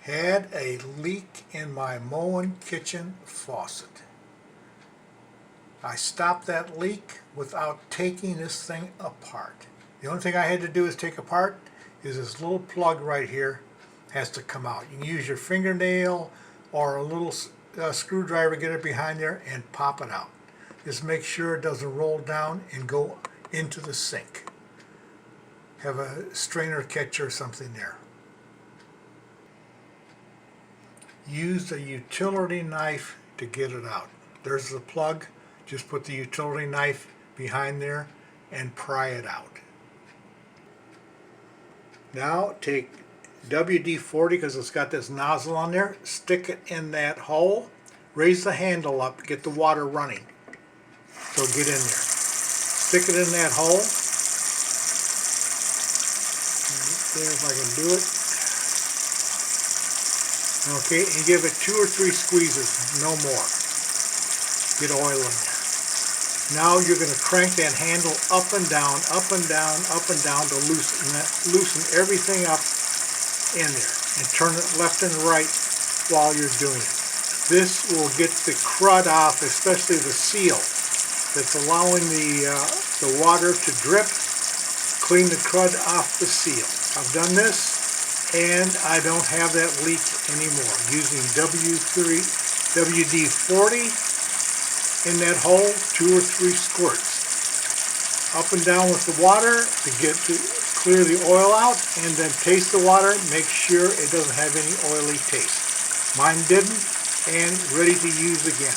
Had a leak in my Moen kitchen faucet. I stopped that leak without taking this thing apart. The only thing I had to do is take apart is this little plug right here has to come out. You can use your fingernail or a little screwdriver, get it behind there and pop it out. Just make sure it doesn't roll down and go into the sink. Have a strainer catcher or something there. Use a utility knife to get it out. There's the plug. Just put the utility knife behind there and pry it out. Now take WD-40, because it's got this nozzle on there, stick it in that hole, raise the handle up, get the water running. So get in there. Stick it in that hole. Right there, if I can do it. Okay, and give it 2 or 3 squeezes, no more. Get oil in there. Now you're going to crank that handle up and down, up and down, up and down to loosen everything up in there. And turn it left and right while you're doing it. This will get the crud off, especially the seal that's allowing the water to drip. Clean the crud off the seal. I've done this and I don't have that leak anymore. Using WD-40 in that hole, 2 or 3 squirts. Up and down with the water to clear the oil out, and then taste the water. Make sure it doesn't have any oily taste. Mine didn't, and ready to use again.